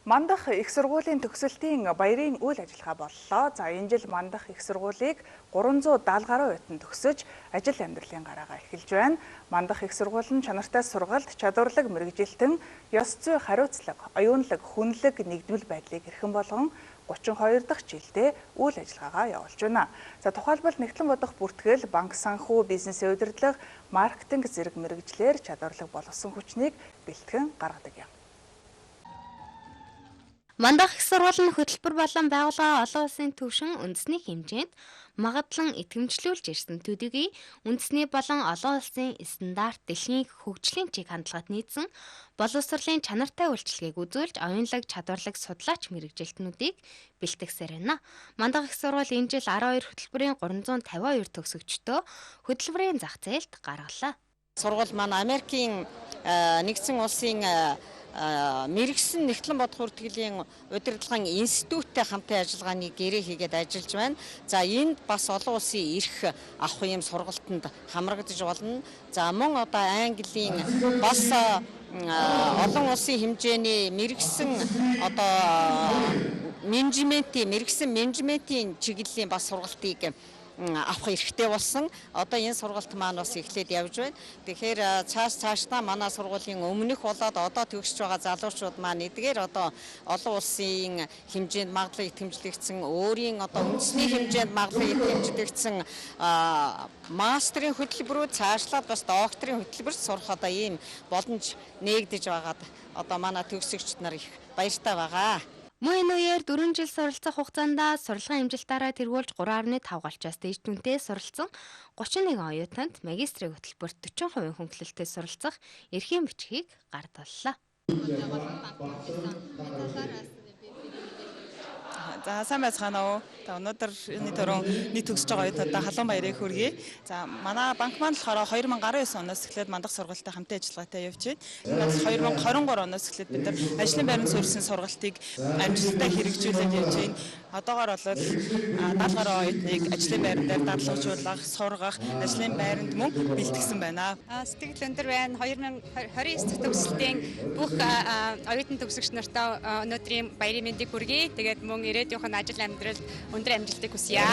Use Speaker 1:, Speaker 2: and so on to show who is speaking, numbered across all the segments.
Speaker 1: Мандах их сургуулийн төгсөлтийн баярын үйл ажиллагаа боллоо. За энэ жил Мандах их сургуулийг 370 гаруй оюутан төгсөж ажил амьдралын гараагаа эхэлж байна. Мандах их сургууль нь чанартай сургалт, чадварлаг мэргэжилтэн, ёс зүй хариуцлага, оюунлаг, хүнлэг, нэгдмэл байдлыг эрхэм болгон 32 дахь жилдээ үйл ажиллагаагаа явуулж байна. За тухайлбал Нэгтлэн бодох бүртгэл, банк санхүү, бизнесийн удирдлага, маркетинг зэрэг мэргэжлэр чадварлаг болгосон хүчнийг бэлтгэн гаргадаг юм.
Speaker 2: Мандах их сургууль нь хөтөлбөр болон байгууллага олон улсын түвшин үндэсний хэмжээнд магадлан итгэмжлүүлж ирсэн төдийгүй үндэсний болон олон улсын стандарт дэлхийн хөгжлийн чиг хандлагад нийцсэн боловсролын чанартай үйлчилгээг үзүүлж оюунлаг чадварлаг судлаач мэргэжилтнүүдийг бэлтгэсээр байна. Мандах их сургууль энэ жил 12 хөтөлбөрийн 352 төгсөгчдөө хөтөлбөрийн зах зээлд гаргалаа.
Speaker 3: Сургууль маань Америкийн нэгдсэн улсын мэрэгсэн Нэгтлэн бодох бүртгэлийн удирдлагын институттэй хамтын ажиллагааны гэрээ хийгээд ажиллаж байна. За энд бас олон улсын эрх авах юм сургалтанд хамрагдаж болно. За мөн одоо Английн бас олон улсын хэмжээний мэрэгсэн одоо мэрэгсэн менежментийн чиглэлийн бас сургалтыг авах эрхтэй болсон. Одоо энэ сургалт маань бас эхлээд явж байна. Тэгэхээр цаашдаа манай сургуулийн өмнөх болоод одоо төгсөж байгаа залуучууд маань эдгээр одоо олон улсын хэмжээнд магадлал итгэмжлэгдсэн, өөрийн одоо үндэсний хэмжээнд магадлал итгэмжлэгдсэн мастрын хөтөлбөрүүд цаашлаад бас докторийн хөтөлбөрт сурах одоо ийм боломж нээгдэж байгаад одоо манай төгсөгчд нар их баяртай байгаа.
Speaker 2: Мөн энэ үеэр 4 жил суралцах хугацаанд сурлагын амжилтаараа тэргүүлж 3.5 голчоос дэж дүнтэй суралцсан 31 оюутанд магистрийн хөтөлбөрт 40% хөнгөлөлтөд суралцах эрхийн бичгийг гардууллаа.
Speaker 4: За сайн байцгаана уу. Өнөөдөр энэ төрөн нийт төгсөж байгаа оюутнуудаа халуун баярыг хүргэе. За манай банк маань болохоор 2019 оноос эхлээд Мандах сургалттай хамтын ажиллагаатай явж байна. 2023 оноос эхлээд бид нар ажлын байранд суурьсан сургалтыг амжилттай хэрэгжүүлээд явж байна. Одоогоор бол 70 гаруй оюутныг ажлын байранд дадлгажуулах, сургах, ажлын байранд мөн бэлтгэсэн байна.
Speaker 5: Сэтгэл өндөр байна. 2029 дахь төгсөлтийн бүх оюутан төгсөгч нартаа өнөөдрийн баярын мэндийг хүргэе. Тэгээд мөн ирээдүйн ажил амьдралд өндөр амжилтыг хүсье.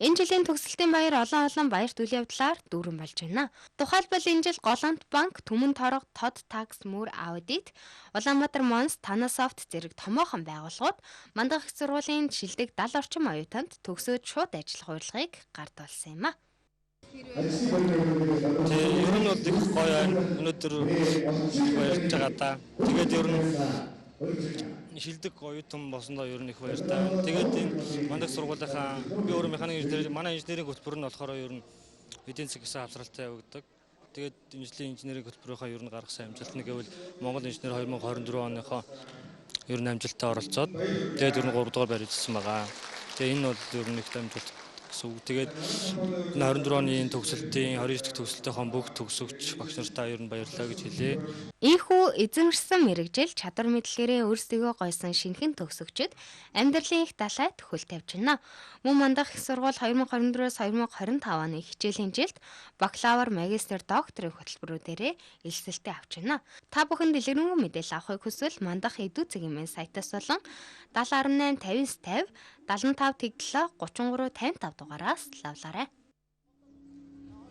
Speaker 2: Энэ жилийн төгсөлтийн баяр олон баярт үйл явдлаар дүүрэн болж байна. Тухайлбал энэ жил Голланд банк, Түмэн торго, Тод такс, Мөр аудит, Улаанбаатар Монс, Танасофт зэрэг томоохон байгууллагууд Мандах их сургуулийн шилдэг 70 орчим оюутанд төгсөөд шууд ажиллах урилгыг гардуулсан юм а.
Speaker 6: Ер нь бол их гоё байна. Өнөөдөр баярлж байгаа да. Тэгээд ер нь шилдэг оюутан болсондоо ер нь их баяртай байна. Тэгээд энэ Мандах сургуулийнхаа би өөрөө механик инженер, манай инженерийн хөтөлбөр нь болохоор ер нь эдийн засгийн авсралтай явагддаг. Тэгээд энэ жилийн инженерийн хөтөлбөрийнхаа ер нь гаргасан амжилт нь гэвэл Монгол инженер 2024 оныхоо ер нь амжилттай оролцоод тэгээд ер нь 3 дугаар байр эзэлсэн байгаа. Тэгээд энэ бол ер нь их амжилт. Тэгээд 24 оны төгсөлтийн 29 дахь төгсөлтийн бүх төгсөгч багш нартаа ер нь баярлалаа гэж хэлье.
Speaker 2: Ийхүү эзэмшсэн мэрэгжил чадвар мэдлэгээрээ өөрсдөө гойсон шинэхэн төгсөгчд амьдралын их далайд хөл тавьж байна. Мөн Мандах их сургууль 2024-өөс 2025 оны хичээлийн жилд бакалавр, магистр, докторийн хөтөлбөрүүдээрээ элсэлтээ авч байна. Та бүхэн дэлгэрэнгүй мэдээлэл авахыг хүсвэл Мандах эдүү цэгийн сайтаас болон 7018 5950 75 тэглэлээ 33 55 дугаараас лавлаарай.